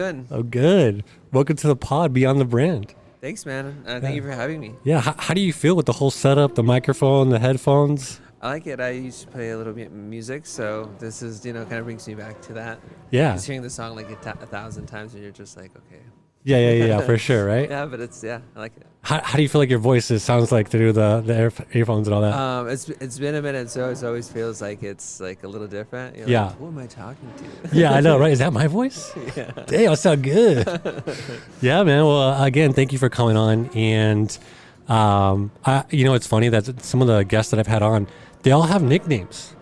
Good. Oh, good. Welcome to the pod, Beyond the Brand. Thanks, man. Thank you for having me. Yeah, how do you feel with the whole setup, the microphone, the headphones? I like it. I used to play a little bit of music, so this is, kind of brings me back to that. Yeah. Just hearing the song like a thousand times, and you're just like, okay. Yeah, for sure, right? Yeah, but I like it. How do you feel like your voice sounds like through the earphones and all that? It's been a minute, so it always feels like it's like a little different. You're Yeah. Like, who am I talking to? Yeah, I know, right? Is that my voice? Yeah. Damn, I sound good. Yeah, man. Well, again, thank you for coming on. And, it's funny that some of the guests that I've had on, they all have nicknames.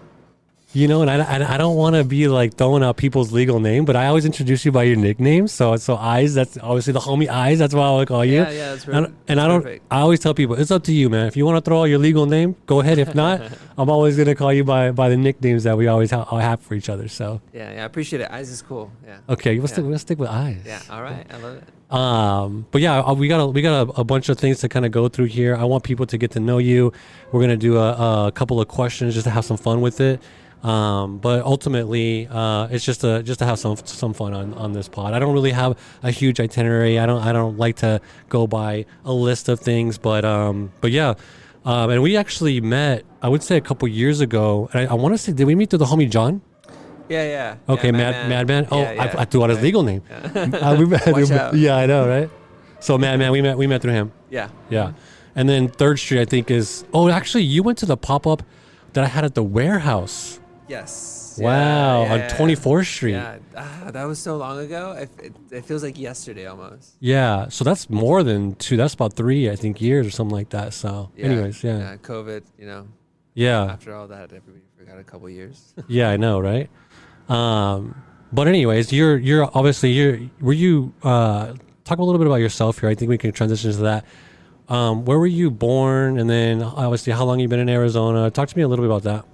And I don't want to be like throwing out people's legal name, but I always introduce you by your nickname. So Eyes, that's obviously the homie Eyes. That's what I would call you. Yeah, that's right. I always tell people, it's up to you, man. If you want to throw out your legal name, go ahead. If not, I'm always going to call you by the nicknames that we always have for each other. So Yeah, I appreciate it. Eyes is cool. Yeah. okay, we'll stick with Eyes. Yeah. All right. I love it. But yeah, we got a bunch of things to kind of go through here. I want people to get to know you. We're gonna do a couple of questions just to have some fun with it. But ultimately, it's just to have some fun on this pod. I don't really have a huge itinerary. I don't like to go by a list of things, but yeah. And we actually met, I would say a couple years ago. And I want to say, did we meet through the homie John? Yeah. Okay, yeah, Madman. Oh, Yeah. I threw out his legal name. We met, Watch out. Yeah, I know, right? So Madman, we met through him. Yeah. Yeah. And then 3rd Street, I think actually you went to the pop-up that I had at the warehouse. Yes. Wow, Yeah, on yeah. 24th Street. Yeah, that was so long ago. It feels like yesterday almost. Yeah, so that's more than 2. That's about 3, I think, years or something like that. So, anyways, yeah. COVID, Yeah. after all that, everybody forgot a couple years. Yeah, I know, right? But anyways, you're obviously talk a little bit about yourself here. I think we can transition to that. Where were you born, and then obviously how long you been in Arizona? Talk to me a little bit about that.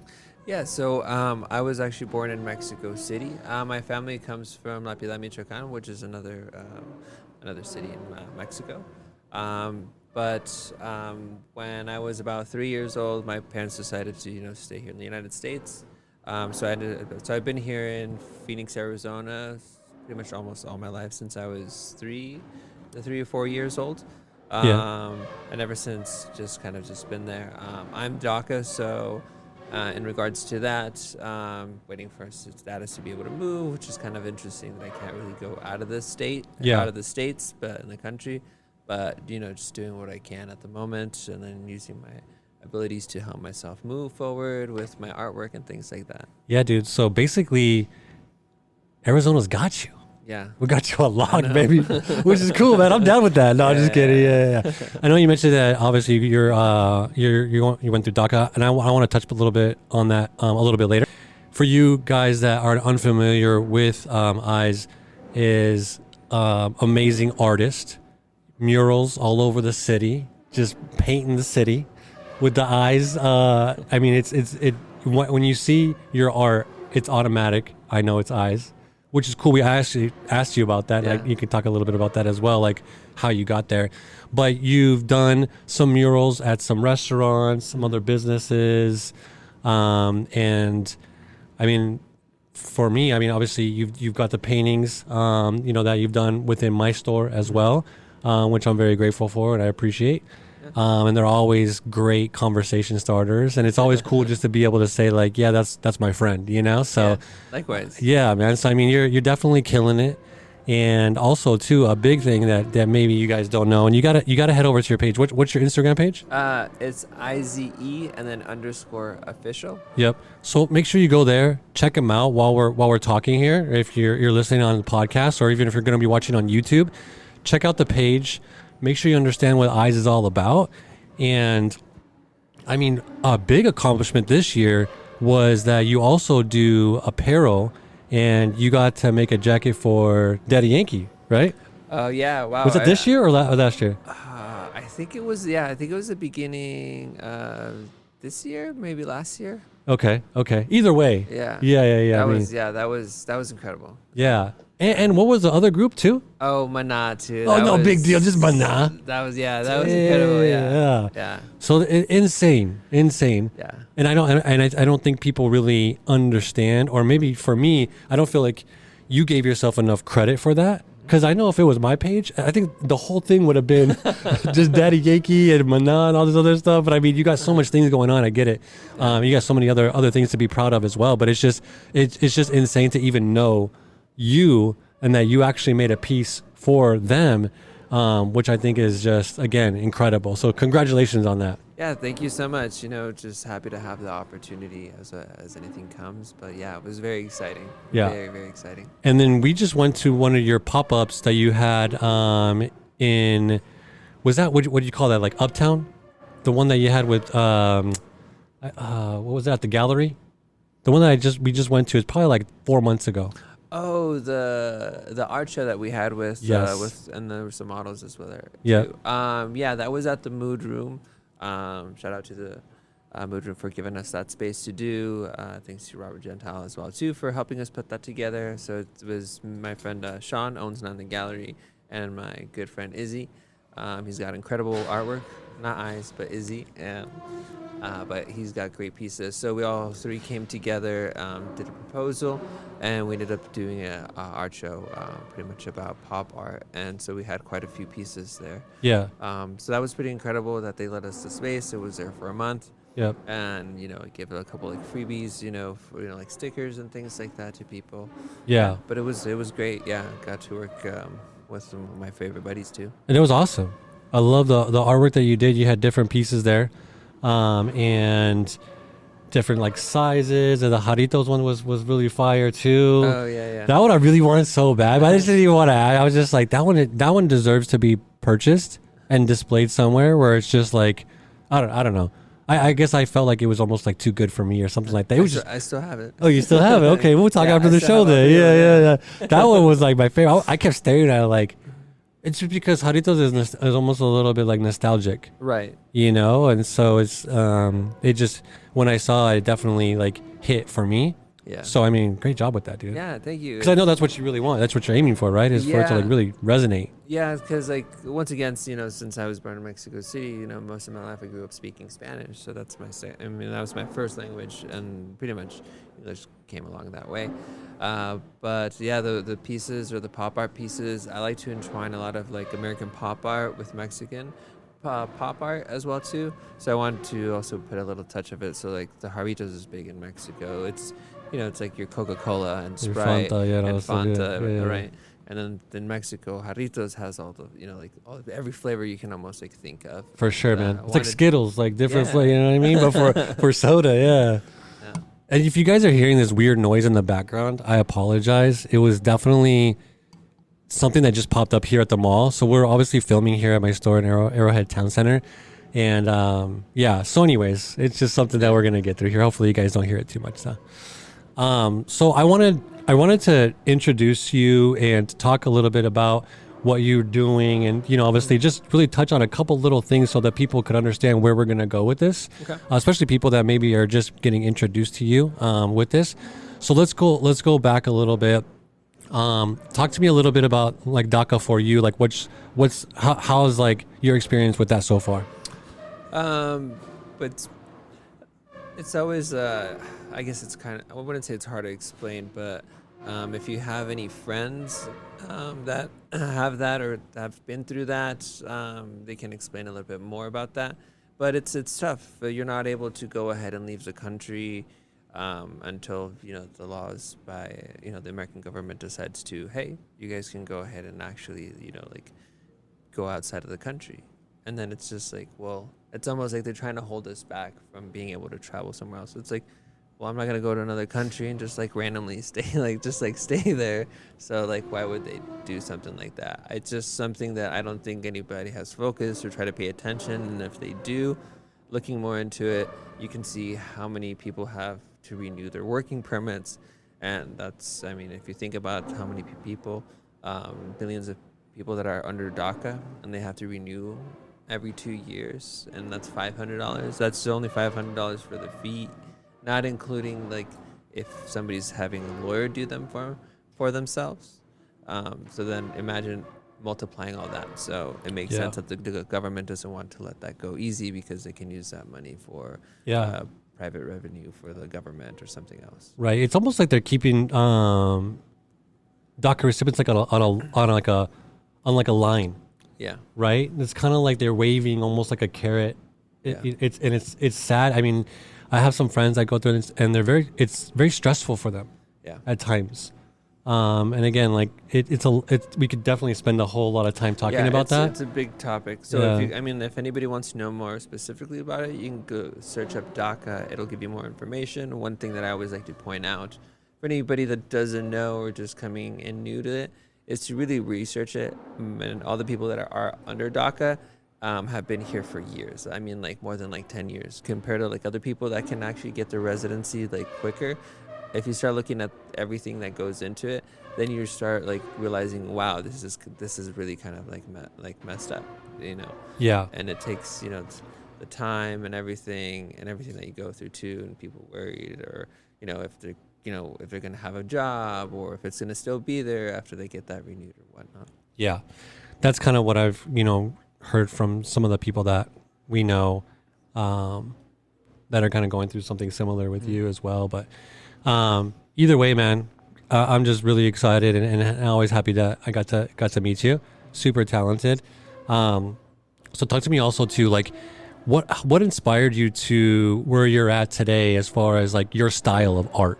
Yeah, so I was actually born in Mexico City. My family comes from La Piedad, Michoacan, which is another city in Mexico. But when I was about 3 years old, my parents decided to stay here in the United States. So I've been here in Phoenix, Arizona, pretty much almost all my life since I was 3 or 4 years old. And ever since, just been there. I'm DACA, so in regards to that, waiting for status to be able to move, which is kind of interesting that I can't really go out of the state, out of the states, but in the country. But just doing what I can at the moment, and then using my abilities to help myself move forward with my artwork and things like that. Yeah, dude. So basically, Arizona's got you. Yeah. We got you unlocked, baby, which is cool, man. I'm down with that. No, I'm just kidding. Yeah. I know you mentioned that obviously you went through DACA, and I want to touch a little bit on that a little bit later. For you guys that are unfamiliar with Eyes, is amazing artist, murals all over the city, just painting the city with the eyes. I mean, when you see your art, it's automatic. I know it's Eyes, which is cool. We actually asked you about that. Yeah. Like, you can talk a little bit about that as well, like how you got there. But you've done some murals at some restaurants, some other businesses, and I mean, for me, obviously you've got the paintings, that you've done within my store as well, which I'm very grateful for and I appreciate. And they're always great conversation starters, and it's always cool just to be able to say like, yeah, that's my friend, So Yeah, likewise. yeah, man. So you're definitely killing it. And also too, a big thing that maybe you guys don't know, and you gotta head over to your page. What's your Instagram page? It's IZE and then _official. Yep. So make sure you go there, check them out while we're talking here. If you're listening on the podcast, or even if you're going to be watching on YouTube, check out the page. Make sure you understand what Eyes is all about. And I mean, a big accomplishment this year was that you also do apparel, and you got to make a jacket for Daddy Yankee, right? Oh yeah! Wow. Was it this year or last year? I think it was. Yeah, I think it was the beginning of this year, maybe last year. Okay. Either way. Yeah. Yeah. That was incredible. Yeah. And what was the other group too? Oh, Mana too. Oh, no, big deal. Just Mana. That was incredible. Yeah. So insane. Yeah. And I don't think people really understand, or maybe for me, I don't feel like you gave yourself enough credit for that. Because I know if it was my page, I think the whole thing would have been just Daddy Yankee and Mana and all this other stuff. But I mean, you got so much things going on. I get it. You got so many other things to be proud of as well. But it's just insane to even know you and that you actually made a piece for them, which I think is just, again, incredible. So congratulations on that. Yeah, thank you so much. Just happy to have the opportunity as anything comes. But yeah, it was very exciting. Yeah. Very, very exciting. And then we just went to one of your pop-ups that you had in, was that, what do you call that, like Uptown? The one that you had with, what was that, the gallery? The one that we just went to is probably like 4 months ago. Oh, the art show that we had with Yes. and there were some models as well there. Yeah. Too. Yeah, that was at the Mood Room. Shout out to the Mood Room for giving us that space to do. Thanks to Robert Gentile as well too for helping us put that together. So it was my friend Sean owns None the Gallery and my good friend Izzy. He's got incredible artwork, not eyes, but Izzy. But he's got great pieces. So we all three came together, did a proposal, and we ended up doing a art show pretty much about pop art. And so we had quite a few pieces there. Yeah. So that was pretty incredible that they let us the space. It was there for a month. Yep. And, it gave a couple like freebies, for, like stickers and things like that to people. Yeah. But it was great. Yeah. Got to work with some of my favorite buddies too. And it was awesome. I love the artwork that you did. You had different pieces there. And different like sizes, and the Jaritos one was really fire too. Oh yeah. That one I really wanted so bad, but I just didn't even want to. I was just like, that one deserves to be purchased and displayed somewhere where it's just like, I don't know. I guess I felt like it was almost like too good for me or something like that. It was just, I still have it. oh, you still have it? Okay, we'll talk Yeah, after I the still show have then. it. Yeah. That one was like my favorite. I kept staring at it like, it's just because Jaritos is almost a little bit like nostalgic. Right. And so it's it just, when I saw it, definitely like hit for me. Yeah. So I mean, great job with that, dude. Yeah, thank you. Because I know that's what you really want. That's what you're aiming for, right? Is for it to like Yeah. really resonate. Yeah, because like once again, since I was born in Mexico City, most of my life I grew up speaking Spanish, so that's that was my first language, and pretty much English came along that way. But yeah, the pieces or the pop art pieces, I like to entwine a lot of like American pop art with Mexican pop art as well too. So I wanted to also put a little touch of it. So like the Jaritos is big in Mexico. It's it's like your Coca-Cola and Your Sprite Fanta, yeah, and stuff, yeah. Fanta, Yeah. right? And then in Mexico, Jaritos has all the every flavor you can almost like think of. For sure, man. I It's like wanted- Skittles, like different Yeah. flavor, you know what I mean? But for soda, yeah. Yeah. And if you guys are hearing this weird noise in the background, I apologize. It was definitely something that just popped up here at the mall. So we're obviously filming here at my store in Arrowhead Town Center. And so anyways, it's just something that we're going to get through here. Hopefully you guys don't hear it too much though. So I wanted to introduce you and talk a little bit about what you're doing, and obviously just really touch on a couple little things so that people could understand where we're going to go with this. Okay. Especially people that maybe are just getting introduced to you with this. So let's go back a little bit. Talk to me a little bit about like DACA for you. Like how's like your experience with that so far? But it's always I guess it's kind of, I wouldn't say it's hard to explain, but if you have any friends that have that or have been through that, they can explain a little bit more about that. But it's tough. You're not able to go ahead and leave the country until the laws by the American government decides to, hey, you guys can go ahead and actually like go outside of the country. And then it's just like, well, it's almost like they're trying to hold us back from being able to travel somewhere else. It's like, well, I'm not gonna go to another country and just like randomly stay stay there. So like, why would they do something like that? It's just something that I don't think anybody has focused or try to pay attention. And if they do, looking more into it, you can see how many people have to renew their working permits. And that's, I mean, if you think about how many people, billions of people that are under DACA and they have to renew every 2 years, and that's $500. That's only $500 for the fee, not including like if somebody's having a lawyer do them for themselves. So then imagine multiplying all that. So it makes sense that the government doesn't want to let that go easy because they can use that money for private revenue for the government or something else. Right. It's almost like they're keeping DACA recipients like on like a line, Yeah. right? It's kind of like they're waving almost like a carrot. Yeah. It's sad. I mean, I have some friends that go through this, and it's very stressful for them Yeah. at times. And again, like we could definitely spend a whole lot of time talking Yeah, about that. It's a big topic. So Yeah. if anybody wants to know more specifically about it, you can go search up DACA. It'll give you more information. One thing that I always like to point out for anybody that doesn't know or just coming in new to it is to really research it. And all the people that are under DACA have been here for years. I mean, like more than like 10 years compared to like other people that can actually get their residency like quicker. If you start looking at everything that goes into it, then you start like realizing, wow, this is really kind of like messed up, you know. Yeah. And it takes the time and everything that you go through too, and people worried, or if they're gonna have a job, or if it's gonna still be there after they get that renewed or whatnot. Yeah. That's kind of what I've, heard from some of the people that we know that are kind of going through something similar with you as well. But either way, man, I'm just really excited and always happy that I got to meet you. Super talented. So talk to me also too, like what inspired you to where you're at today as far as like your style of art?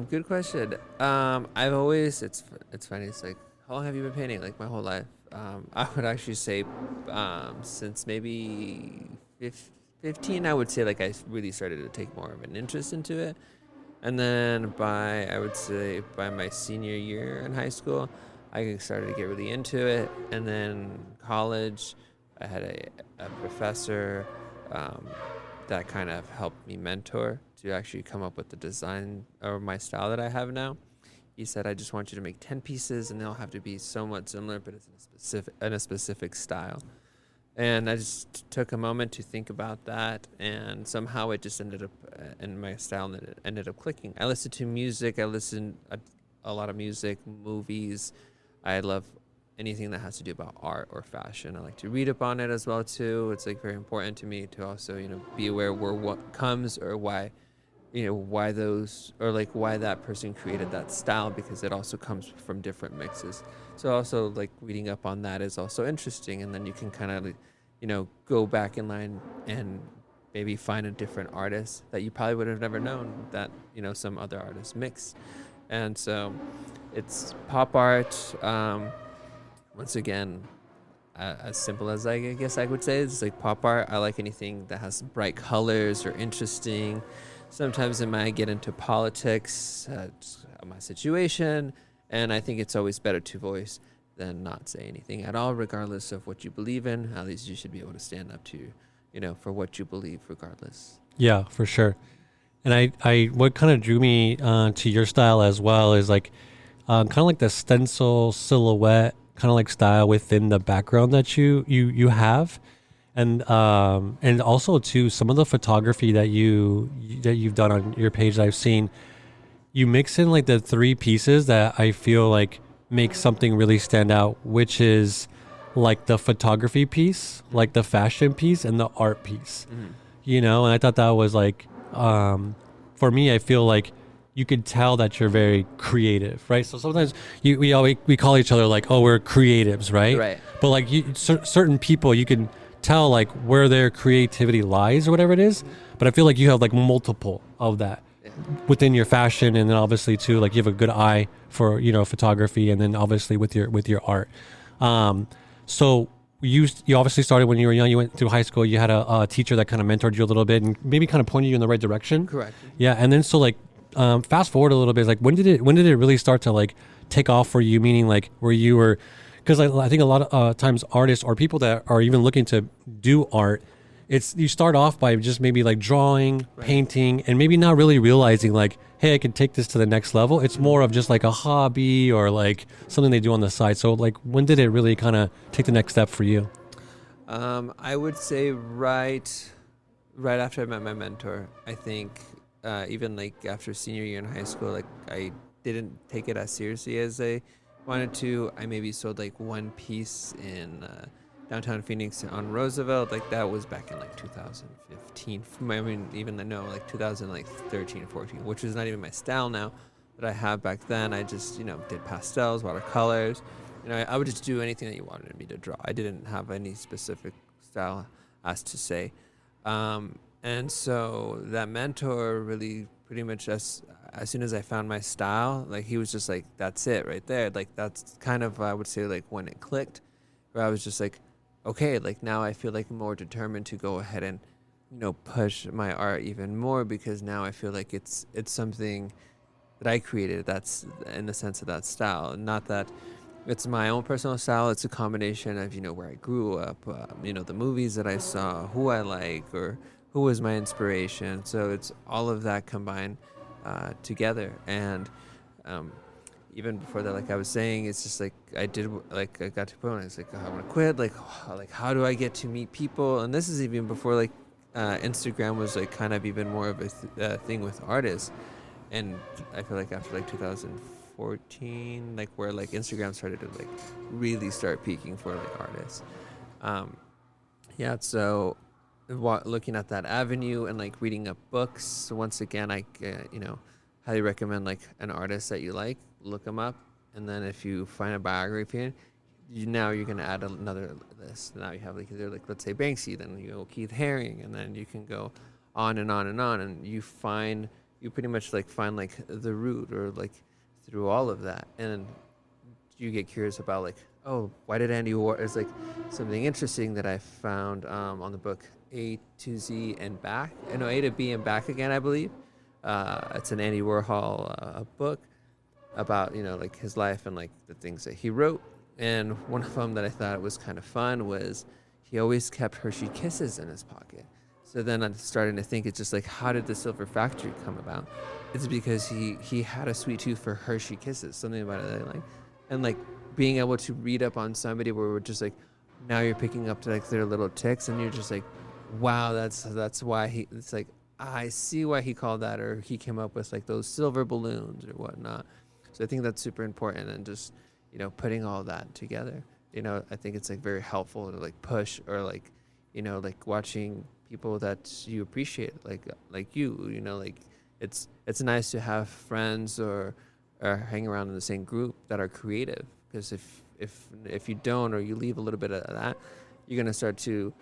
Good question. I've always, it's funny. It's like, how long have you been painting? Like my whole life. I would actually say, since maybe 15, I would say like I really started to take more of an interest into it. And then I would say by my senior year in high school, I started to get really into it. And then college, I had a professor that kind of helped me mentor to actually come up with the design or my style that I have now. He said, I just want you to make 10 pieces and they'll have to be somewhat similar, but it's in a specific style. And I just took a moment to think about that, and somehow it just ended up in my style, and it ended up clicking. I listen to music. I listen a lot of music, movies. I love anything that has to do about art or fashion. I like to read up on it as well too. It's like very important to me to also be aware where what comes or why those, or like why that person created that style, because it also comes from different mixes. So also like reading up on that is also interesting, and then you can kind of go back in line and maybe find a different artist that you probably would have never known that some other artist mixed. And so it's pop art. Once again, as simple as I guess I would say, it's like pop art. I like anything that has bright colors or interesting. Sometimes I might get into politics, my situation, and I think it's always better to voice than not say anything at all, regardless of what you believe in. At least you should be able to stand up to, for what you believe, regardless. Yeah, for sure. And I what kind of drew me to your style as well is like kind of like the stencil silhouette kind of like style within the background that you have. And also too, some of the photography that you've done on your page that I've seen, you mix in like the three pieces that I feel like make something really stand out, which is like the photography piece, like the fashion piece, and the art piece. And I thought that was like, for me, I feel like you could tell that you're very creative, right? So sometimes we call each other like, oh, we're creatives, right? Right. But like certain people, you can tell like where their creativity lies or whatever it is. But I feel like you have like multiple of that within your fashion, and then obviously too, like you have a good eye for photography, and then obviously with your art. So you obviously started when you were young. You went through high school. You had a teacher that kind of mentored you a little bit and maybe kind of pointed you in the right direction. Correct. Yeah, and then so like fast forward a little bit, like when did it really start to like take off for you? Meaning like where you were, because I think a lot of times artists or people that are even looking to do art, you start off by just maybe like drawing, painting, and maybe not really realizing like, hey, I can take this to the next level. It's more of just like a hobby or like something they do on the side. So like when did it really kind of take the next step for you? I would say right after I met my mentor. I think even like after senior year in high school, like I didn't take it as seriously as I wanted to. I maybe sold like one piece in downtown Phoenix on Roosevelt. Like that was back in like 2015. I mean, even no, like 2013, 14, which is not even my style now. that I have back then, I just, did pastels, watercolors. I would just do anything that you wanted me to draw. I didn't have any specific style, as to say. And so that mentor really pretty much, as soon as I found my style, like he was just like, that's it right there. Like that's kind of, I would say, like when it clicked, where I was just like, okay, like now I feel like more determined to go ahead and, push my art even more, because now I feel like it's something that I created that's in the sense of that style. Not that it's my own personal style. It's a combination of, where I grew up, the movies that I saw, who I like, or who was my inspiration. So it's all of that combined together. And even before that, like I was saying, it's just like I got to a point where it's like, I want to quit. Like how do I get to meet people? And this is even before like Instagram was like kind of even more of a thing with artists. And I feel like after like 2014, like where like Instagram started to like really start peaking for like artists. So looking at that avenue and like reading up books, once again, I highly recommend like an artist that you like, look them up, and then if you find a biography, now you're gonna add another list. Now you have like either like, let's say Banksy, then you go Keith Haring, and then you can go on and on and on, and you pretty much like find like the root, or like through all of that, and you get curious about like, oh, why did Andy Warhol? It's like something interesting that I found on the book A to Z and Back. A to B and Back Again, I believe. It's an Andy Warhol book about like his life and like the things that he wrote. And one of them that I thought was kind of fun was he always kept Hershey Kisses in his pocket. So then I'm starting to think, it's just like, how did the Silver Factory come about? It's because he had a sweet tooth for Hershey Kisses, something about it that I like. And like being able to read up on somebody where we're just like, now you're picking up to like their little ticks, and you're just like, wow, that's why it's like, I see why he called that, or he came up with like those silver balloons or whatnot. So I think that's super important, and just, putting all that together, I think it's like very helpful to like push, or like, like watching people that you appreciate, like you, like it's nice to have friends or hang around in the same group that are creative, because if you don't, or you leave a little bit of that, you're going to start to,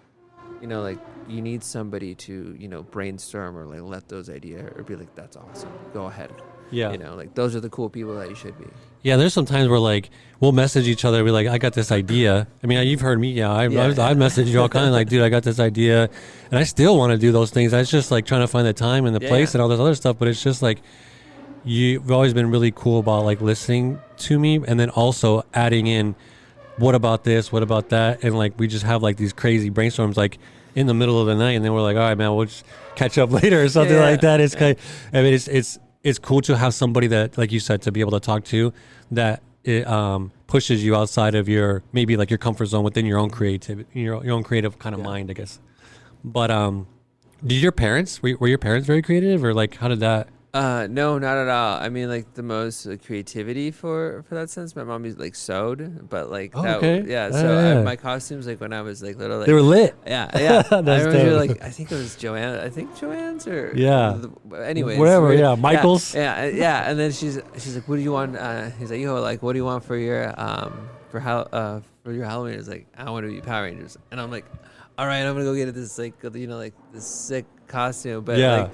like you need somebody to, brainstorm, or like let those ideas, or be like, that's awesome, go ahead. Yeah. Like those are the cool people that you should be. Yeah, there's some times where like we'll message each other, be like, I got this idea. I mean, you've heard me. Yeah, I messaged you all kind of like, dude, I got this idea, and I still want to do those things. I was just like trying to find the time and the place and all this other stuff. But it's just like, you've always been really cool about like listening to me, and then also adding in, what about this, what about that, and like we just have like these crazy brainstorms like in the middle of the night, and then we're like, all right, man, we'll just catch up later or something like that. It's kind of, I mean, it's cool to have somebody that, like you said, to be able to talk to, that it pushes you outside of your, maybe like your comfort zone within your own creativity, your own creative kind of mind, I guess. But did your parents, were your parents very creative, or like how did that? No, not at all. I mean, like the most creativity for that sense, my mom like sewed, but like my costumes, like when I was like little, like, they were lit. Yeah. I remember like, I think it was Joanne. I think Joanne's, or anyways, whatever. Yeah, Michael's. Yeah. And then she's like, what do you want? He's like, like, what do you want for your for your Halloween? It's like, I want to be Power Rangers, and I'm like, all right, I'm gonna go get this like like this sick costume, but like.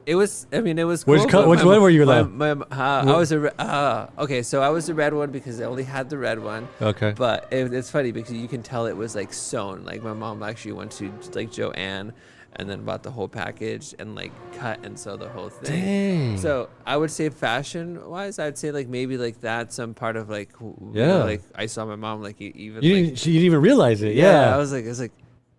It was cool. Which one were you though? I was okay, so I was the red one because I only had the red one. Okay. But it's funny because you can tell it was like sewn. Like my mom actually went to like Joanne and then bought the whole package and like cut and sew the whole thing. Dang. So I would say fashion wise, I'd say like maybe like that's some part of like, like I saw my mom like even you didn't even realize it. Yeah. I was like,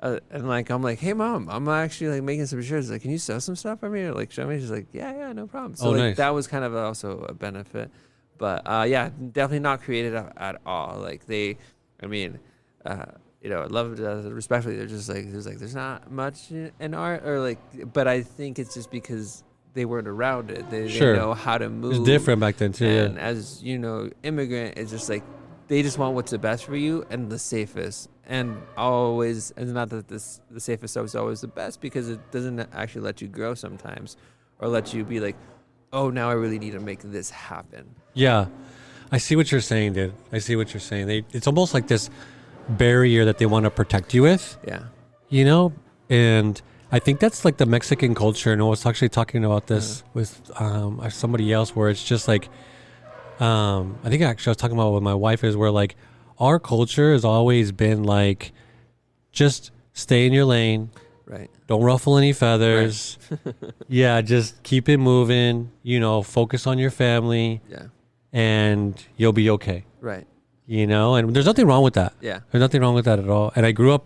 and like I'm like, hey mom, I'm actually like making some shirts. Like, can you sew some stuff for me, or like show me? She's like, yeah, no problem. So like nice. That was kind of also a benefit, but definitely not creative at all. Like I love respectfully. They're just like there's not much in art, or like, but I think it's just because they weren't around it. They know how to move. It's different back then too. And as you know, immigrant, it's just like they just want what's the best for you and the safest. And always, and not that the safest stuff is always the best, because it doesn't actually let you grow sometimes, or let you be like, oh, now I really need to make this happen. Yeah, I see what you're saying, dude. I see what you're saying. It's almost like this barrier that they want to protect you with, Yeah. you know? And I think that's like the Mexican culture. And I was actually talking about this with somebody else, where it's just like, I think actually I was talking about with my wife, is where like our culture has always been like, just stay in your lane. Right. Don't ruffle any feathers. Yeah, just keep it moving, focus on your family, Yeah. and you'll be okay. Right. And there's nothing wrong with that. Yeah. There's nothing wrong with that at all. And I grew up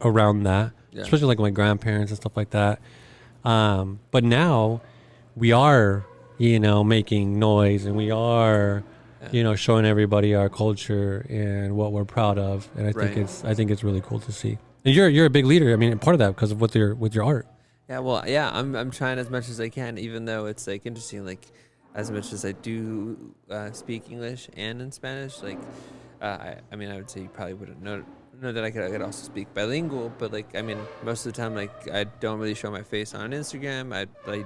around that, Yeah. especially like my grandparents and stuff like that. But now we are, making noise, and we are, showing everybody our culture and what we're proud of. And I think it's really cool to see. And you're a big leader. I mean, part of that because of with your art. Yeah, well, yeah, I'm trying as much as I can, even though it's like interesting. Like, as much as I do speak English and in Spanish, like, I mean, I would say you probably wouldn't know that I could also speak bilingual. But like, I mean, most of the time, like, I don't really show my face on Instagram. I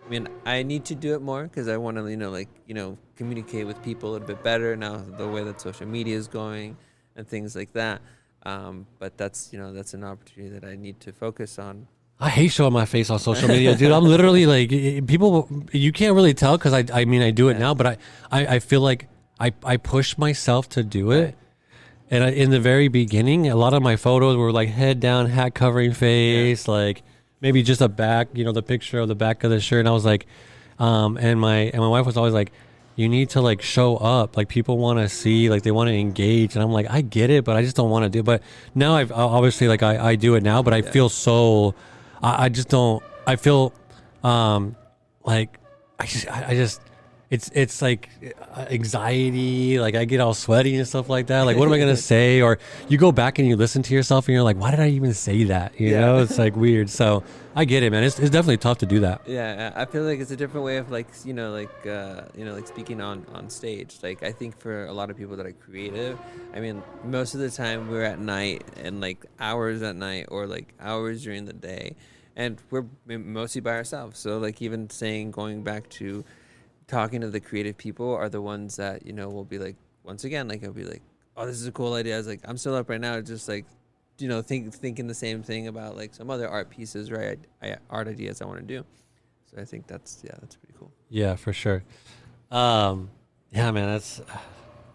mean, I need to do it more because I want to, communicate with people a little bit better now. The way that social media is going and things like that. But that's an opportunity that I need to focus on. I hate showing my face on social media, dude. I'm literally like, people, you can't really tell because I mean, I do it now, but I feel like I push myself to do it. And in the very beginning, a lot of my photos were like head down, hat covering face, like maybe just a back, the picture of the back of the shirt. And I was like, and my wife was always like, you need to like show up. Like people want to see, like they want to engage. And I'm like, I get it, but I just don't want to do it. But now I've obviously like I do it now, but I feel so, I just don't, I feel like I just, it's like anxiety. Like I get all sweaty and stuff like that. Like, what am I going to say? Or you go back and you listen to yourself and you're like, why did I even say that? You know, it's like weird. So I get it, man. It's definitely tough to do that. Yeah, I feel like it's a different way of like speaking on stage. Like I think for a lot of people that are creative, I mean, most of the time we're at night and like hours at night or like hours during the day, and we're mostly by ourselves. So like even going back to talking to the creative people are the ones that will be like, once again, like it'll be like, oh, this is a cool idea. I was like, I'm still up right now, just like thinking the same thing about like some other art pieces, right? Art ideas I want to do. So I think that's pretty cool. Yeah, for sure. Yeah, man, that's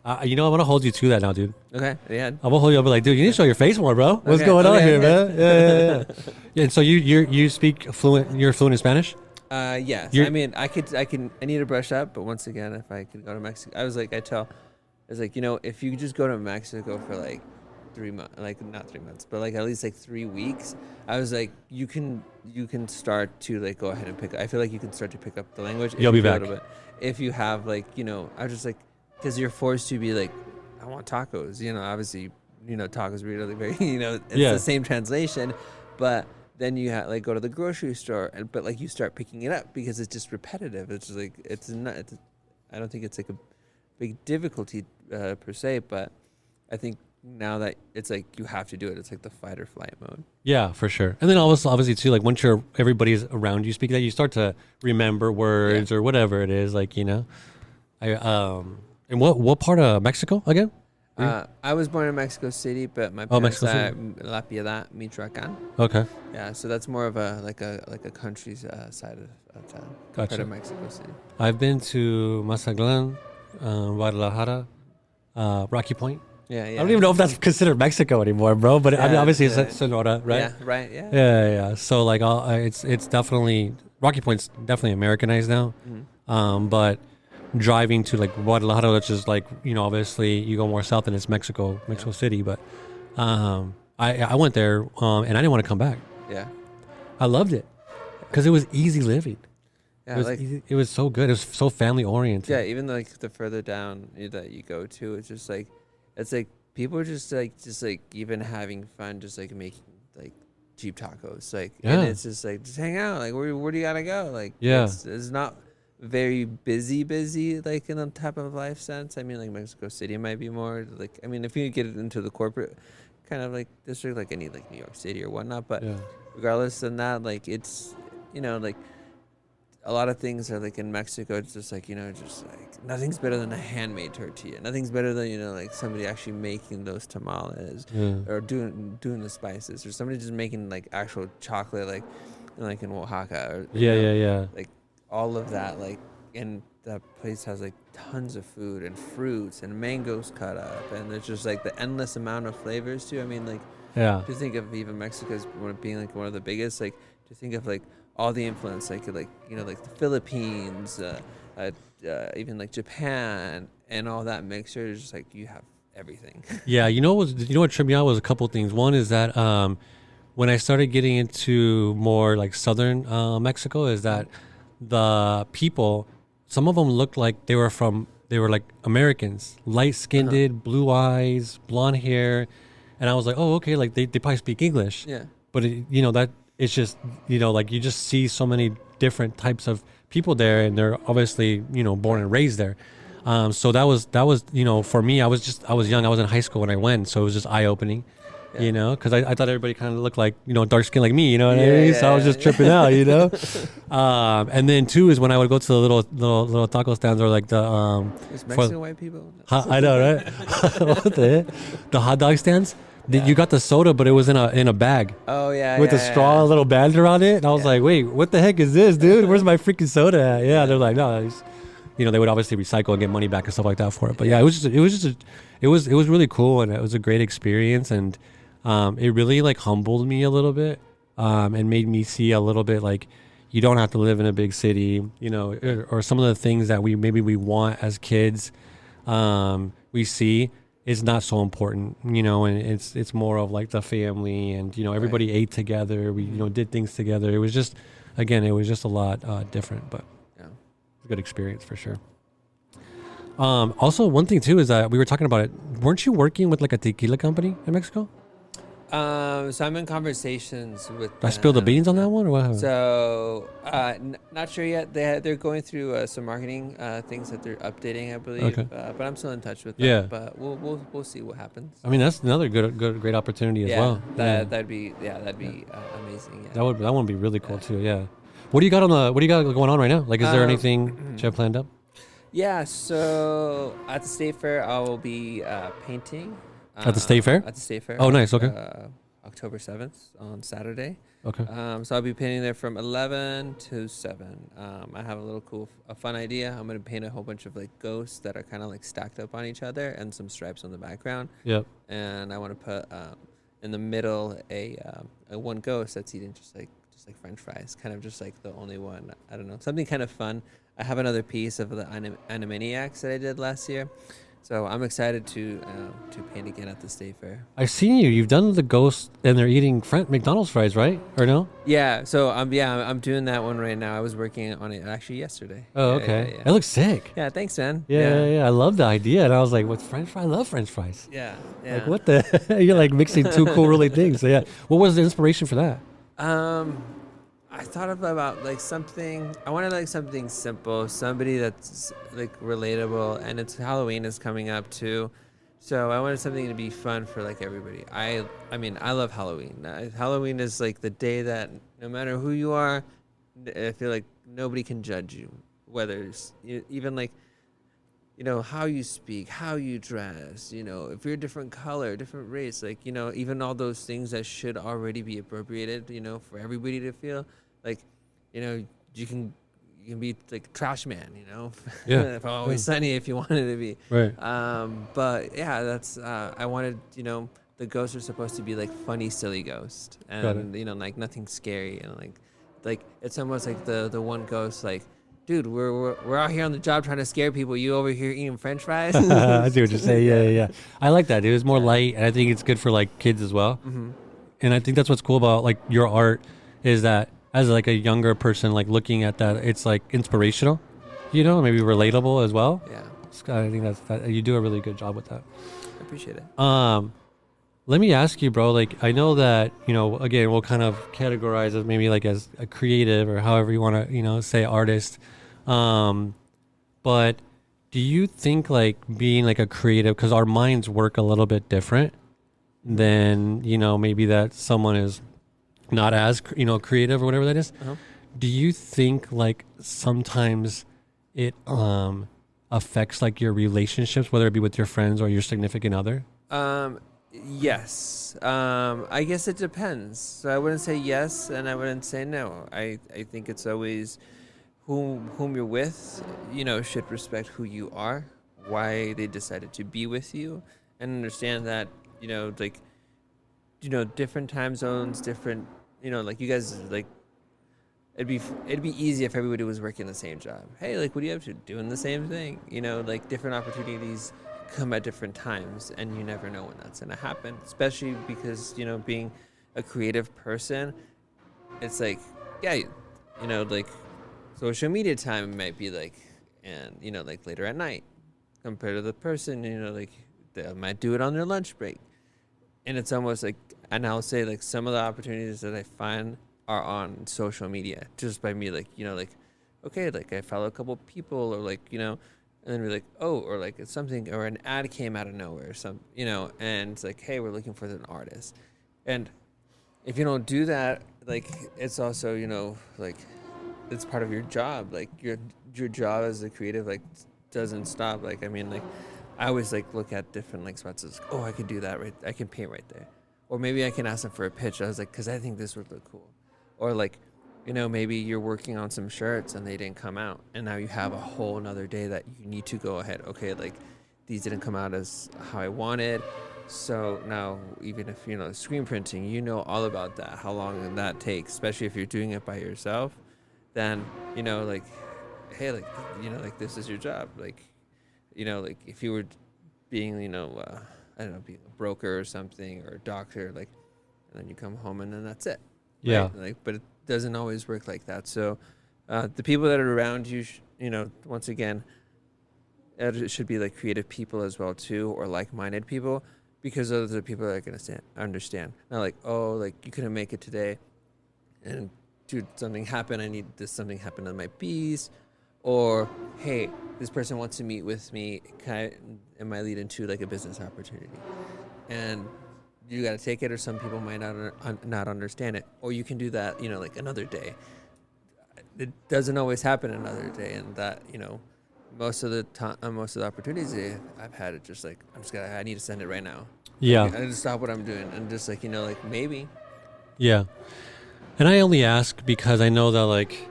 I'm gonna hold you to that now, dude. Okay, yeah. I'm gonna hold you up, like, dude, you need to show your face more, bro. What's Okay, going on okay, here, okay. man? Yeah. Yeah. And so you speak fluent. You're fluent in Spanish. Yes. You're- I mean, I need to brush up, but once again, if I could go to Mexico, I was like, if you could just go to Mexico for like 3 months, like not 3 months, but like at least like 3 weeks, I was like, you can start to like go ahead and I feel like you can start to pick up the language. You'll be back. A little bit. If you have like, I was just like, because you're forced to be like, I want tacos, obviously, tacos really very, it's the same translation, but then you like go to the grocery store but like you start picking it up because it's just repetitive. It's just like, I don't think it's like a big difficulty per se, but I think now that it's like you have to do it, it's like the fight or flight mode. Yeah, for sure. And then obviously too, like once everybody's around you speaking that, you start to remember words or whatever it is, like, and what part of Mexico again? I was born in Mexico City, but my parents are at La Piedad, Michoacan. Okay. Yeah, so that's more of a country's side of town compared Gotcha. to Mexico City. I've been to Mazatlan, Guadalajara, Rocky Point. Yeah. I don't even know if that's considered Mexico anymore, bro. But I mean, obviously it's Sonora, right? Yeah, right. Yeah. Yeah. So like, it's definitely Rocky Point's definitely Americanized now. Mm-hmm. But driving to like Guadalajara, which is like, obviously you go more south and it's Mexico City. But I went there and I didn't want to come back. Yeah. I loved it because it was easy living. Yeah, It was easy. It was so good. It was so family oriented. Yeah, even like the further down that you go to, it's just like, it's like people are just like even having fun, just like making like cheap tacos, like, and it's just like, just hang out, like where do you gotta go, like, it's not very busy like in the type of life sense. I mean, like Mexico City might be more like, I mean, if you get into the corporate kind of like district, like any like New York City or whatnot, but regardless of that, like it's like a lot of things are like in Mexico. It's just like just like nothing's better than a handmade tortilla. Nothing's better than like somebody actually making those tamales Yeah. or doing the spices or somebody just making like actual chocolate like in Oaxaca or Yeah. like all of that like and that place has like tons of food and fruits and mangoes cut up and there's just like the endless amount of flavors too. I mean like Yeah. to think of even Mexico as being like one of the biggest like to think of like all the influence like like the Philippines even like Japan and all that mixture is just like you have everything. Yeah, what tripped me out was a couple things. One is that when I started getting into more like southern Mexico, is that the people, some of them looked like they were like Americans, light skinned, blue eyes, blonde hair, and I was like, oh, okay, like they probably speak English. Yeah. But that it's just like you just see so many different types of people there, and they're obviously born and raised there. So that was for me, I was young, I was in high school when I went, so it was just eye opening. Yeah. Because I thought everybody kind of looked like dark skin like me, what I mean? So I was just tripping out, and then two is when I would go to the little taco stands or like the There's Mexican white people. I know, right? What the heck? The hot dog stands. You got the soda, but it was in a bag. Oh yeah. With a straw, a little band around it, and I was like, "Wait, what the heck is this, dude? Where's my freaking soda at?" Yeah, they're like, "No, they would obviously recycle and get money back and stuff like that for it." But yeah, it was really cool, and it was a great experience, and it really like humbled me a little bit, and made me see a little bit like you don't have to live in a big city, or some of the things that we want as kids, we see. Is not so important, and it's more of like the family, and everybody ate together. We did things together. It was just, again, a lot different, but Yeah. a good experience for sure. Also, one thing too is that we were talking about it. Weren't you working with like a tequila company in Mexico? So I'm in conversations with. Did I spill the them. beans on that one, or what happened? So, not sure yet. They're going through some marketing things that they're updating, I believe. Okay. But I'm still in touch with them. Yeah. But we'll see what happens. I mean, that's another great opportunity as well. That'd be amazing. Yeah. That would be really cool too. Yeah. What do you got going on right now? Like, is there anything you have planned up? Yeah. So at the state fair, I will be painting. At the state fair? At the state fair. Oh, nice. Okay. October 7th on Saturday. Okay. So I'll be painting there from 11 to 7. I have a fun idea. I'm going to paint a whole bunch of like ghosts that are kind of like stacked up on each other and some stripes on the background. Yep. And I want to put in the middle a one ghost that's eating just like French fries, kind of just like the only one. I don't know, something kind of fun. I have another piece of the Animaniacs that I did last year. So I'm excited to paint again at the state fair. I've seen you. You've done the ghost, and they're eating McDonald's fries, right? Or no? Yeah. So I'm doing that one right now. I was working on it actually yesterday. Oh, Yeah, okay. yeah. It looks sick. Yeah. Thanks, man. Yeah. I love the idea, and I was like, "What's French fry? I love French fries." Yeah. Like, what the? You're like mixing two cool, really things. So yeah. What was the inspiration for that? I thought about like something. I wanted like something simple, somebody that's like relatable, and it's Halloween is coming up too, so I wanted something to be fun for like everybody. I mean, I love Halloween. Halloween is like the day that no matter who you are, I feel like nobody can judge you, whether it's even like how you speak, how you dress, if you're a different color, different race, like, even all those things that should already be appropriated, for everybody to feel like, you can be like trash man, Yeah. if always sunny if you wanted to be. Right. But yeah, that's, I wanted, the ghosts are supposed to be like funny, silly ghost and, like nothing scary. And like, it's almost like the one ghost, like, dude, we're out here on the job trying to scare people. You over here eating French fries? I see what you're saying. Yeah. I like that, dude. It's more light, and I think it's good for like kids as well. Mm-hmm. And I think that's what's cool about like your art is that as like a younger person, like looking at that, it's like inspirational, maybe relatable as well. Yeah, I think that you do a really good job with that. I appreciate it. Let me ask you, bro. Like, I know that again, we'll kind of categorize it maybe like as a creative or however you want to say artist. But do you think like being like a creative, because our minds work a little bit different than maybe that someone is not as creative or whatever that is. Uh-huh. Do you think like sometimes it affects like your relationships, whether it be with your friends or your significant other? Yes. I guess it depends. So I wouldn't say yes, and I wouldn't say no. I think it's always whom you're with, should respect who you are, why they decided to be with you, and understand that, like, different time zones, different, like you guys, like, it'd be easy if everybody was working the same job. Hey, like, what do you have to doing the same thing? Like different opportunities come at different times, and you never know when that's gonna happen. Especially because being a creative person, it's like, yeah, like social media time might be like, and like later at night, compared to the person, like they might do it on their lunch break, and it's almost like, and I'll say like some of the opportunities that I find are on social media just by me, like like, okay, like I follow a couple people, or like and then we're like, oh, or like it's something, or an ad came out of nowhere, or some and it's like, hey, we're looking for an artist, and if you don't do that, like it's also like it's part of your job, like your job as a creative like doesn't stop. Like I mean, like I always like look at different like spots as, oh, I could do that, right, I can paint right there, or maybe I can ask them for a pitch. I was like, because I think this would look cool. Or like, maybe you're working on some shirts and they didn't come out, and now you have a whole another day that you need to go ahead. Okay, like these didn't come out as how I wanted. So now, even if screen printing, all about that, how long that takes, especially if you're doing it by yourself, then like, hey, like like this is your job. Like like if you were being I don't know, being a broker or something, or a doctor, like, and then you come home and then that's it. Yeah. Right? Like, but it doesn't always work like that. So the people that are around you, once again, it should be like creative people as well too, or like-minded people, because those are the people that are gonna understand. Not like, oh, like you couldn't make it today, and dude, something happened. I need this. Something happened to my bees, or hey, this person wants to meet with me. It might lead into like a business opportunity, and you got to take it, or some people might not understand it, or you can do that like another day. It doesn't always happen another day, and that most of the time, most of the opportunities I've had, it just like I need to send it right now. Yeah. Like, I need to stop what I'm doing and just like like maybe. Yeah. And I only ask because I know that like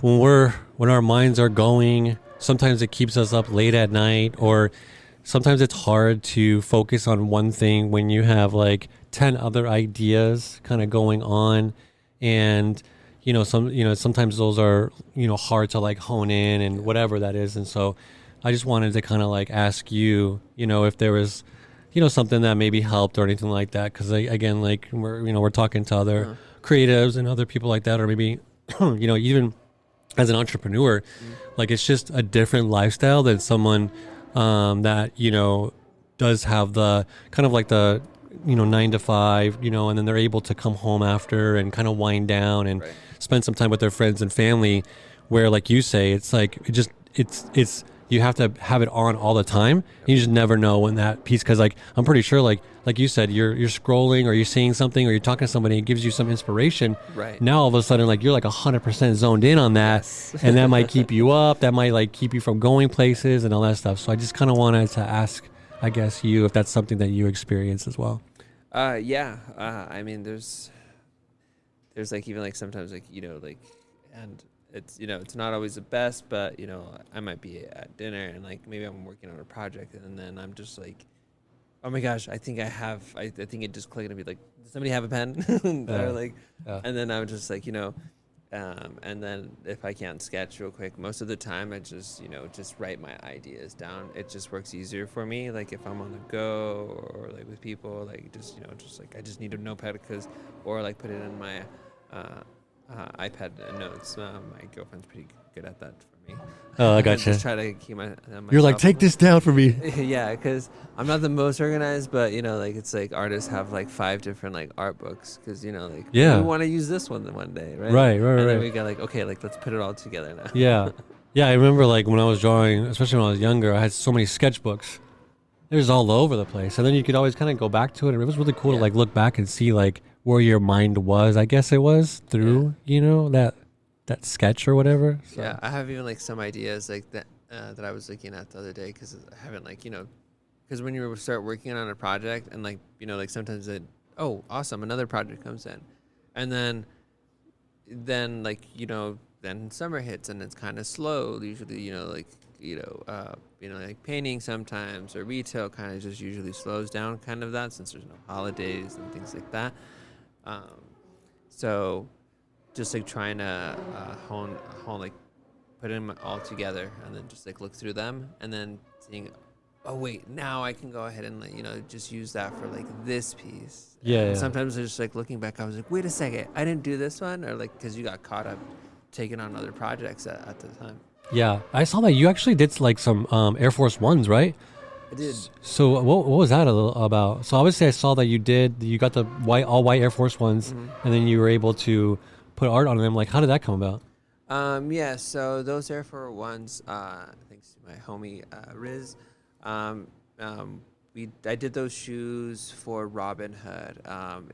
when our minds are going, sometimes it keeps us up late at night, or sometimes it's hard to focus on one thing when you have like 10 other ideas kind of going on. And, sometimes those are, hard to like hone in and whatever that is. And so I just wanted to kind of like ask you, if there was, something that maybe helped or anything like that. Cause again, like we're talking to other creatives and other people like that, or maybe, even as an entrepreneur, like it's just a different lifestyle than someone that does have the kind of like the 9 to 5, and then they're able to come home after and kind of wind down and spend some time with their friends and family, where like you say, it's like it's you have to have it on all the time. You just never know when that piece, because like I'm pretty sure like you said, you're scrolling, or you're seeing something, or you're talking to somebody, it gives you some inspiration. Right now all of a sudden, like you're like 100% zoned in on that. Yes. And that might keep you up, that might like keep you from going places and all that stuff. So I just kind of wanted to ask, I guess, you if that's something that you experience as well. I mean, there's like, even like sometimes like like, and it's it's not always the best, but I might be at dinner and like maybe I'm working on a project, and then I'm just like, oh my gosh, I think I think it just clicked and be like, does somebody have a pen? Or like, and then I'm just like, and then if I can't sketch real quick, most of the time I just just write my ideas down. It just works easier for me, like if I'm on the go, or like with people, like just just like I just need a notepad, or like put it in my iPad notes. My girlfriend's pretty good at that for me. Oh, I gotcha. Just try to keep myself. You're like, take this down for me. Yeah, because I'm not the most organized, but like it's like artists have like 5 different like art books, because like we want to use this one day, right? Right. And then we got like, okay, like let's put it all together now. Yeah. I remember like when I was drawing, especially when I was younger, I had so many sketchbooks. It was all over the place, and then you could always kind of go back to it. And it was really cool to like look back and see like where your mind was, I guess it was, through, you know, that sketch or whatever. So. Yeah, I have even like some ideas like that that I was looking at the other day because I haven't like because when you start working on a project and like like sometimes oh awesome, another project comes in, and then like then summer hits and it's kind of slow usually, like painting sometimes, or retail kind of just usually slows down kind of that, since there's no holidays and things like that. So just like trying to hone like put them all together and then just like look through them and then seeing, oh wait, now I can go ahead and like just use that for like this piece. Yeah, And yeah. sometimes I just like looking back, I was like, wait a second, I didn't do this one, or like because you got caught up taking on other projects at the time. Yeah, I saw that you actually did like some Air Force Ones, right? I did. So what was that about? So obviously I saw that you got the all white Air Force Ones, and then you were able to put art on them. Like, how did that come about? Yeah, so those Air Force Ones, thanks to my homie Riz, I did those shoes for Robin Hood.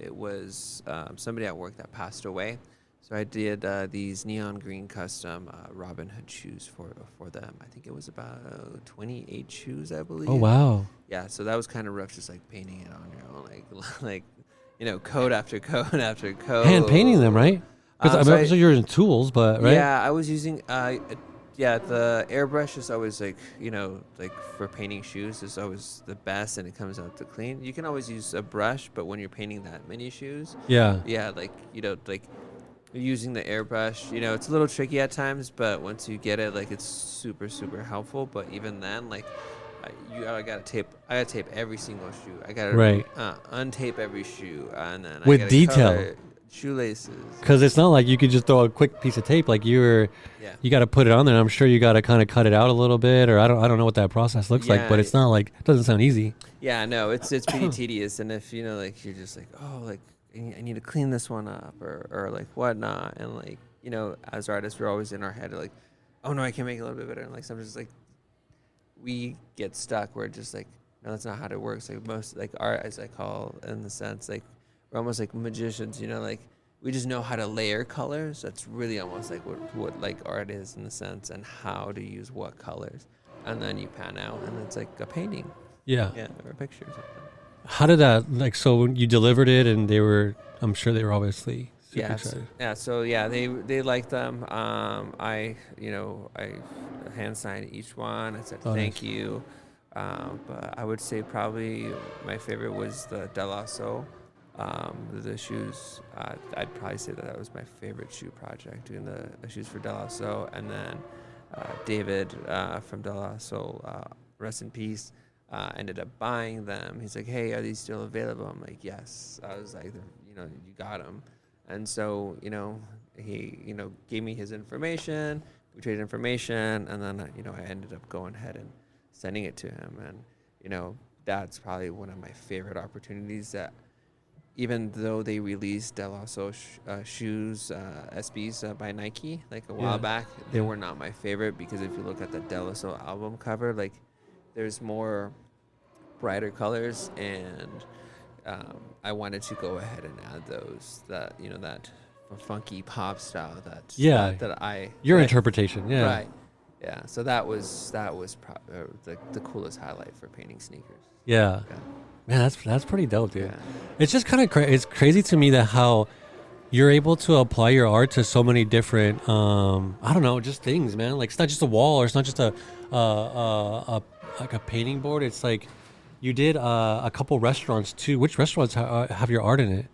It was somebody at work that passed away, so I did these neon green custom Robin Hood shoes for them. I think it was about 28 shoes, I believe. Oh wow! Yeah, so that was kind of rough, just like painting it on your own, like code after code after code. Hand painting them, right? Because I remember you're using tools, but right? Yeah, I was using the airbrush is always like like for painting shoes is always the best, and it comes out to clean. You can always use a brush, but when you're painting that many shoes, Yeah. like like using the airbrush, it's a little tricky at times, but once you get it, like it's super super helpful. But even then, like I gotta tape every single shoe. I gotta untape every shoe, and then with I gotta detail. color shoelaces. Because it's not like you could just throw a quick piece of tape. Like you got to put it on there. I'm sure you got to kind of cut it out a little bit, or I don't know what that process looks like. But it's not like, it doesn't sound easy. Yeah, no, it's pretty tedious. And if like you're just like, oh, like I need to clean this one up, or like whatnot, and like as artists, we're always in our head like, oh no, I can make it a little bit better. And like sometimes like we get stuck where just like, no, that's not how it works. Like most like art, as I call, in the sense like we're almost like magicians, like we just know how to layer colors. That's really almost like what like art is in the sense, and how to use what colors, and then you pan out and it's like a painting. Yeah. Yeah, or a picture or something. How did that, like, so when you delivered it and I'm sure they were obviously super excited. Yeah, so yeah, they liked them. I hand signed each one. I said thank you. But I would say probably my favorite was the De La Soul. The shoes, I'd probably say that was my favorite shoe project, doing the shoes for De La Soul. And then David from De La Soul, rest in peace, ended up buying them. He's like, hey, are these still available? I'm like, yes. I was like, you got them. And so, he, gave me his information, we traded information, and then, I ended up going ahead and sending it to him. And, that's probably one of my favorite opportunities, that even though they released De La Soul shoes, SBs by Nike, like a while back, they were not my favorite, because if you look at the De La Soul album cover, like there's more brighter colors, and I wanted to go ahead and add those, that funky pop style your interpretation. Right. Yeah, so that was the coolest highlight for painting sneakers. Yeah. Man, that's pretty dope, dude. Yeah. It's just kind of it's crazy to me that how you're able to apply your art to so many different I don't know, just things, man. Like, it's not just a wall, or it's not just a like a painting board. It's like you did a couple restaurants too. Which restaurants have your art in it?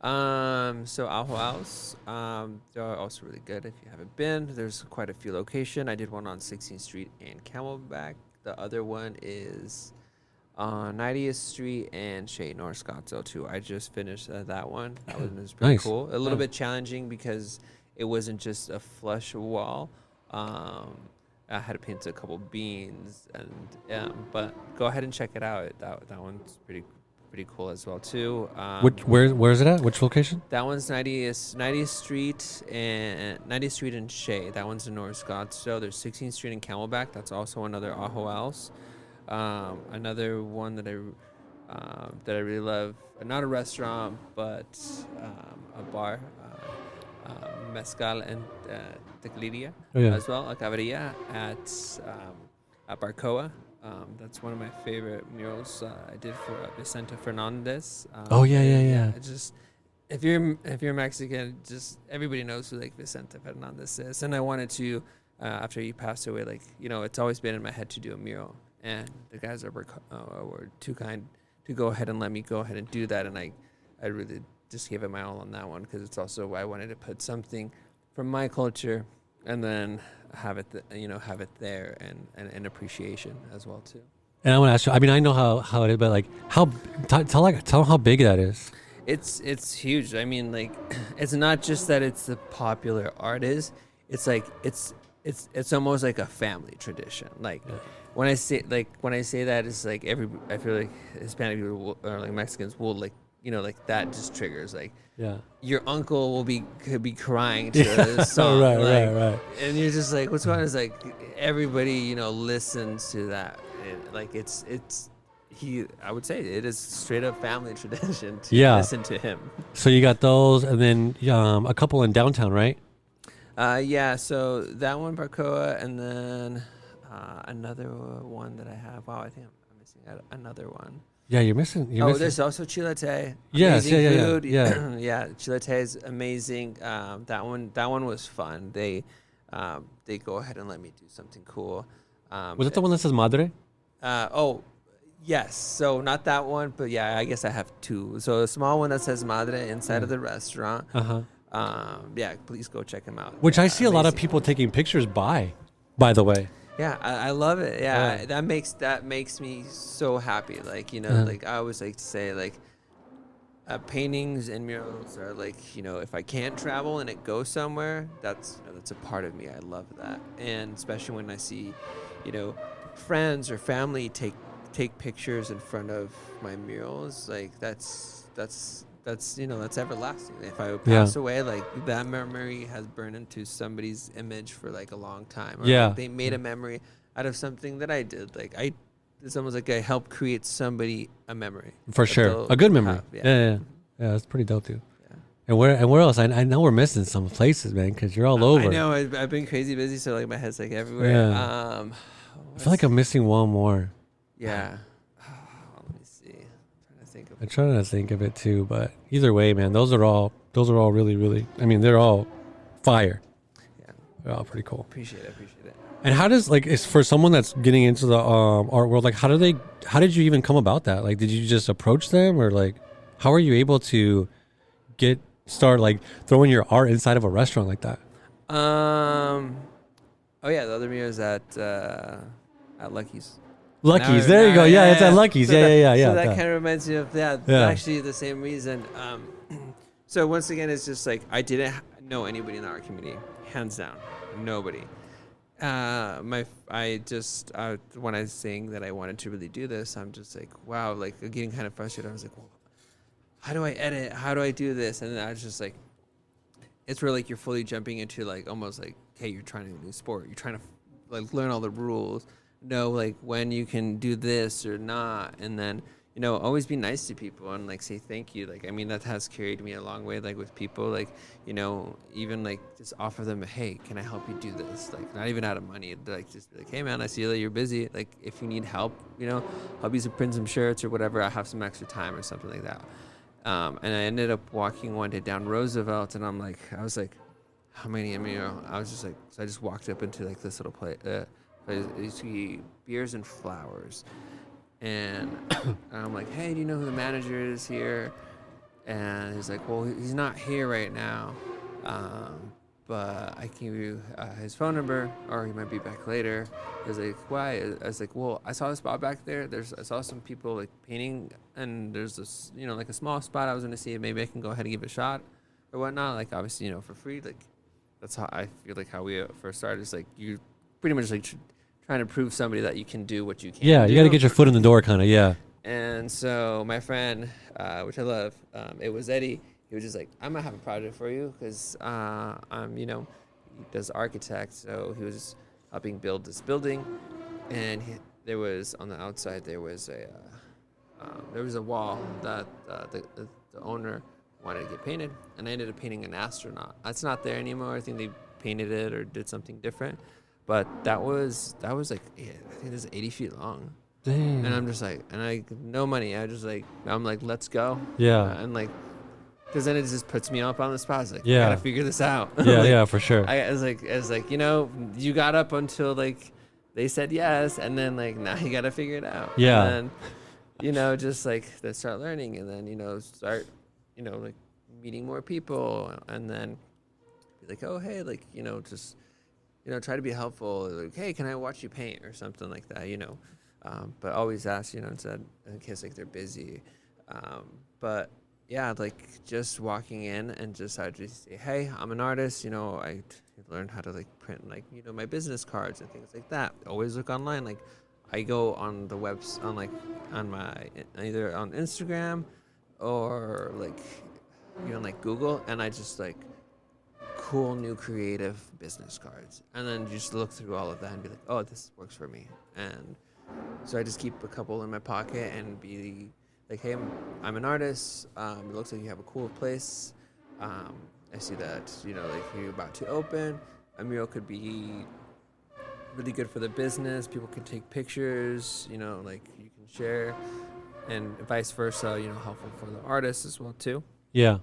So Ajo House, they're also really good. If you haven't been, there's quite a few locations. I did one on 16th Street and Camelback. The other one is on 90th Street and Shea North Scottsdale too. I just finished that one. That one was pretty cool. A little bit challenging because it wasn't just a flush wall. I had to paint a couple beans, and but go ahead and check it out. That one's pretty cool as well too. Where is it at? Which location? That one's 90th Street and Shea. That one's in North Scottsdale. There's 16th Street and Camelback. That's also another Ajo House. Another one that that I really love. Not a restaurant, but a bar, mezcal and tequila Oh, yeah. as well, a cabrilla at Barcoa. That's one of my favorite murals I did for Vicente Fernandez. Oh, yeah, yeah, and yeah. it just if you're Mexican, just everybody knows who like Vicente Fernandez is. And I wanted to, after he passed away, like it's always been in my head to do a mural. And the guys were too kind to go ahead and let me go ahead and do that. And I really just gave it my all on that one because it's also I wanted to put something from my culture and then have it have it there and appreciation as well too. And I want to ask you. I mean, I know how it is, but like, tell how big that is. It's huge. I mean, like, it's not just that it's the popular artist. It's like it's almost like a family tradition. Like Yeah. when I say that, it's like I feel like Hispanic people or like Mexicans will like like that just triggers like Yeah. your uncle could be crying to the song, right, like, right. and you're just like, what's going on? Is like everybody listens to that. Like it's I would say it is straight up family tradition to Yeah. listen to him. So you got those, and then a couple in downtown, right? Yeah, so that one, Barcoa, and then another one that I have. Wow, I think I'm missing another one. Yeah, you're missing. There's also Chilete. Yes, Amazing yeah. food. Yeah. Chilete is amazing. That one was fun. They go ahead and let me do something cool. Was it the one that says Madre? Yes. So not that one, but yeah, I guess I have two. So a small one that says Madre inside of the restaurant. Yeah, please go check them out. Which I see a lot of Amazing. people taking pictures by the way. Yeah, I love it. Yeah, Yeah. that makes me so happy. Like like I always like to say, like paintings and murals are like if I can't travel and it goes somewhere, that's a part of me. I love that, and especially when I see, friends or family take pictures in front of my murals, like that's everlasting. If I pass away, like that memory has burned into somebody's image for like a long time. Or Yeah. like, they made a memory out of something that I did. Like it's almost like I helped create somebody a memory. For that sure. they'll A good memory. have. Yeah, that's pretty dope too. Yeah. And where else? I know we're missing some places, man, because you're all over. I know I've been crazy busy, so like my head's like everywhere. Yeah. I feel like I'm missing one more. Yeah. Let me see. I'm I'm trying to think of it too, but either way, man, those are all really, really. I mean, they're all fire. Yeah. They're all pretty cool. Appreciate it. And how does it's for someone that's getting into the art world? Like, how did you even come about that? Like, did you just approach them, or like, how are you able to start like throwing your art inside of a restaurant like that? Oh yeah, the other mirrors at Lucky's. Lucky's, there you go. Yeah, it's at Lucky's. So Yeah. So that kind of reminds me of Yeah. actually the same reason. So once again, it's just like I didn't know anybody in the art community, hands down, nobody. When I was saying that I wanted to really do this, I'm just like, wow, like getting kind of frustrated. I was like, well, how do I edit? How do I do this? And then I was just like, it's really like you're fully jumping into like almost like, hey, you're trying a new sport. You're trying to like learn all the rules, know like when you can do this or not, and then always be nice to people and like say thank you. Like I mean that has carried me a long way. Like with people, like even like just offer them, hey, can I help you do this? Like not even out of money. Like just be like, hey man, I see that you're busy. Like if you need help, help you print some shirts or whatever. I have some extra time or something like that. And I ended up walking one day down Roosevelt, and I was like, how many? I was just like, so I just walked up into like this little place. You see beers and flowers, and I'm like, hey, do you know who the manager is here? And he's like, well, he's not here right now, but I can give you his phone number, or he might be back later. I was like, why? I was like, well, I saw a spot back there. I saw some people like painting, and there's this, like a small spot. I was gonna see if maybe I can go ahead and give it a shot or whatnot. Like obviously, for free. Like that's how I feel like how we first started. Is like you pretty much like trying to prove somebody that you can do what you can. Yeah, you got to get your foot in the door, kind of. Yeah. And so my friend, which I love, it was Eddie. He was just like, I'm gonna have a project for you because he does architect, so he was helping build this building, and there was on the outside there was a there was a wall that the owner wanted to get painted, and I ended up painting an astronaut. That's not there anymore. I think they painted it or did something different, but that was like, yeah, I think it was 80 feet long. Dang. And I'm just like, and I no money. I'm like, let's go. Yeah. And like, because then it just puts me up on the spot. It's like, Yeah. I gotta figure this out. Yeah, Like, yeah, for sure. I was like, you know, you got up until like they said yes, and then like now you gotta figure it out. Yeah. And then, you know, just like then start learning, and then, you know, start, you know, like meeting more people, and then be like, oh hey, like, you know, just, you know, try to be helpful. Like, hey, can I watch you paint or something like that, you know. But always ask, you know, instead in case like they're busy. But yeah, like just walking in and just how to say, hey, I'm an artist, you know, I learned how to like print like, you know, my business cards and things like that. Always look online. Like I go on the webs on like on my either on Instagram or like, you know, like Google, and I just like cool new creative business cards, and then just look through all of that and be like, oh, this works for me. And so I just keep a couple in my pocket and be like, hey, I'm an artist. It looks like you have a cool place. I see that, you know, like you're about to open. A mural could be really good for the business. People can take pictures, you know, like you can share, and vice versa, you know, helpful for the artist as well too. Yeah.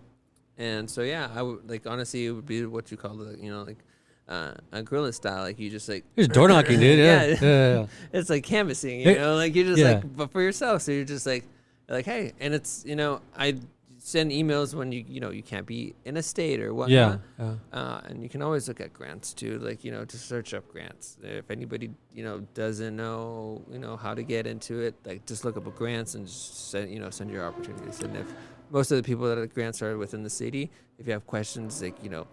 And so, yeah, I would like, honestly, it would be what you call the, you know, like a guerrilla style. Like you just like It's door knocking, dude. Yeah. Yeah. Yeah. It's like canvassing, you know, like you're just Yeah. like, but for yourself. So you're just like, hey, and it's, you know, I send emails when you know, you can't be in a state or Yeah. whatnot. Yeah. And you can always look at grants too, like, you know, to search up grants. If anybody, you know, doesn't know, you know, how to get into it, like just look up grants and just send, you know, send your opportunities. And if most of the people that are grants are within the city, if you have questions, like, you know,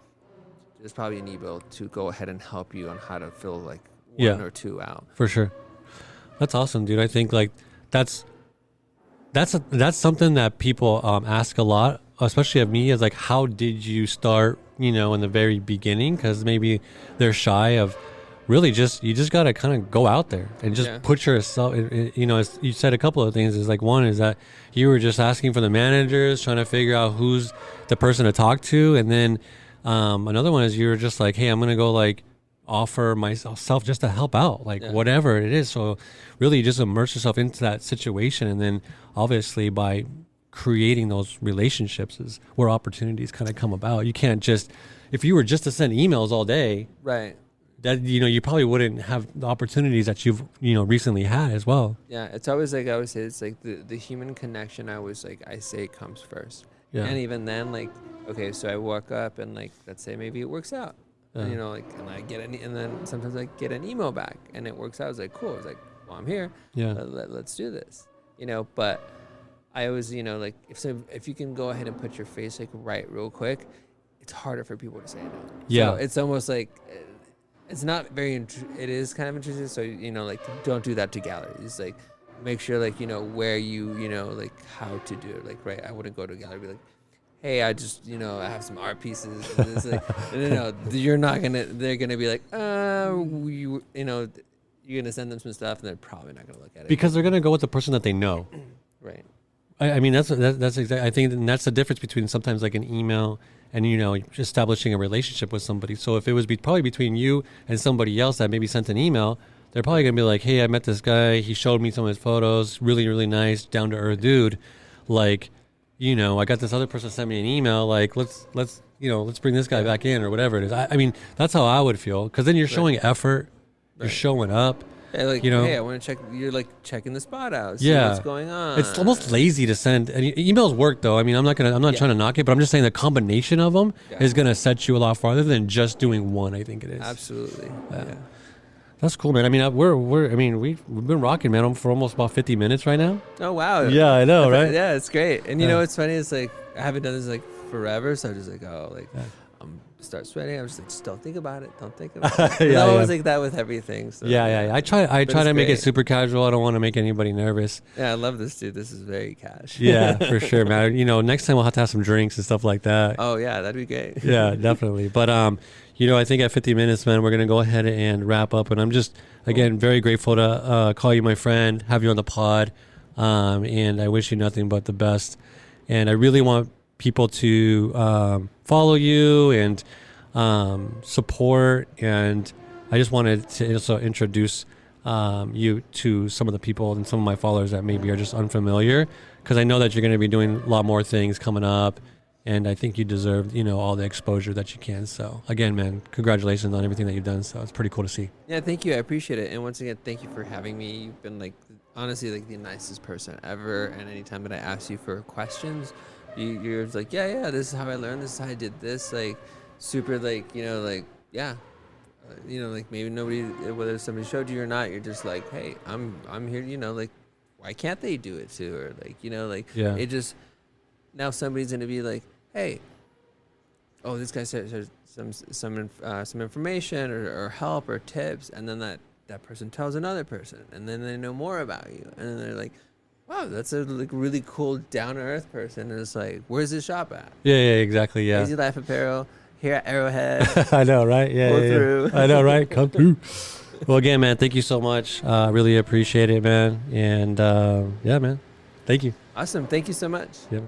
there's probably an email to go ahead and help you on how to fill like one Yeah. or two out. For sure. That's awesome, dude. I think like that's something that people ask a lot, especially of me, is like, how did you start, you know, in the very beginning? Because maybe they're shy of really you just got to kind of go out there and just Yeah. put yourself, you know, you said a couple of things. Is like, one is that you were just asking for the managers, trying to figure out who's the person to talk to. And then another one is you were just like, hey, I'm going to go like offer myself just to help out, like Yeah. whatever it is. So really just immerse yourself into that situation. And then obviously by creating those relationships is where opportunities kind of come about. You can't just, if you were just to send emails all day, Right. that, you know, you probably wouldn't have the opportunities that you've, you know, recently had as well. Yeah. It's always like, I always say, it's like the human connection. I say comes first. Yeah. And even then, like, okay, so I walk up and like, let's say maybe it works out. Yeah. You know, like, and I get and then sometimes I get an email back and it works out. I was like, cool. I was like, well, I'm here. Yeah. Let's do this. You know, but I always, you know, like if you can go ahead and put your face like right real quick, it's harder for people to say no. Yeah. So it's almost like it's not very. It is kind of intrusive. So, you know, like don't do that to galleries. Like make sure, like, you know, where you know, like how to do it. Like, right, I wouldn't go to a gallery and be like, hey, I just, you know, I have some art pieces. And it's like, no, you're not gonna. They're gonna be like, you know, you're gonna send them some stuff, and they're probably not gonna look at it Because they're going to go with the person that they know. right. I mean, that's exactly, I think that's the difference between sometimes like an email and, you know, establishing a relationship with somebody. So if it was probably between you and somebody else that maybe sent an email, they're probably going to be like, hey, I met this guy. He showed me some of his photos. Really, really nice, down to earth dude. Like, you know, I got this other person sent me an email. Like, let's bring this guy back in or whatever it is. I mean, that's how I would feel. Because then you're showing effort. You're showing up. Hey, like, you know, hey, I want to check. You're like checking the spot out. See Yeah. what's going on. It's almost lazy to send. And emails work though. I mean, I'm not trying to knock it, but I'm just saying the combination of them is gonna set you a lot farther than just doing one. I think it is. Absolutely. Yeah. That's cool, man. I mean, we've been rocking, man, for almost about 50 minutes right now. Oh wow. Yeah, I know, right? Yeah, it's great. And you Yeah. know what's funny is like I haven't done this like forever, so I'm just like, oh, like I'm start sweating. I'm just like, just don't think about it. Don't think about it. Yeah, I'm yeah. always like that with everything. So, Yeah. I try it's to make it great. super casual. I don't want to make anybody nervous. Yeah, I love this dude. This is very cash. Yeah, for sure, man. You know, next time we'll have to have some drinks and stuff like that. Oh yeah, that'd be great. Yeah, definitely. But you know, I think at 50 minutes, man, we're gonna go ahead and wrap up. And I'm just again very grateful to call you my friend, have you on the pod. And I wish you nothing but the best. And I really want people to follow you and support. And I just wanted to also introduce you to some of the people and some of my followers that maybe are just unfamiliar, because I know that you're going to be doing a lot more things coming up, and I think you deserve, all the exposure that you can. So again, man, congratulations on everything that you've done. So it's pretty cool to see. Yeah, thank you. I appreciate it. And once again, thank you for having me. You've been honestly the nicest person ever. And anytime that I ask you for questions, you're like, yeah, this is how I learned. This is how I did this. Super, yeah. Maybe nobody, whether somebody showed you or not, you're just like, hey, I'm here. Why can't they do it too? Or Yeah. it just, now somebody's gonna be like, hey, oh, this guy said some information or help or tips, and then that person tells another person, and then they know more about you, and then they're like, wow, that's a really cool down to earth person. And it's like, where's his shop at? Yeah, exactly. Yeah. Easy Life Apparel here at Arrowhead. I know, right? Yeah. Pull through. I know, right? Come through. Well, again, man, thank you so much. Really appreciate it, man. And yeah, man, thank you. Awesome. Thank you so much. Yeah.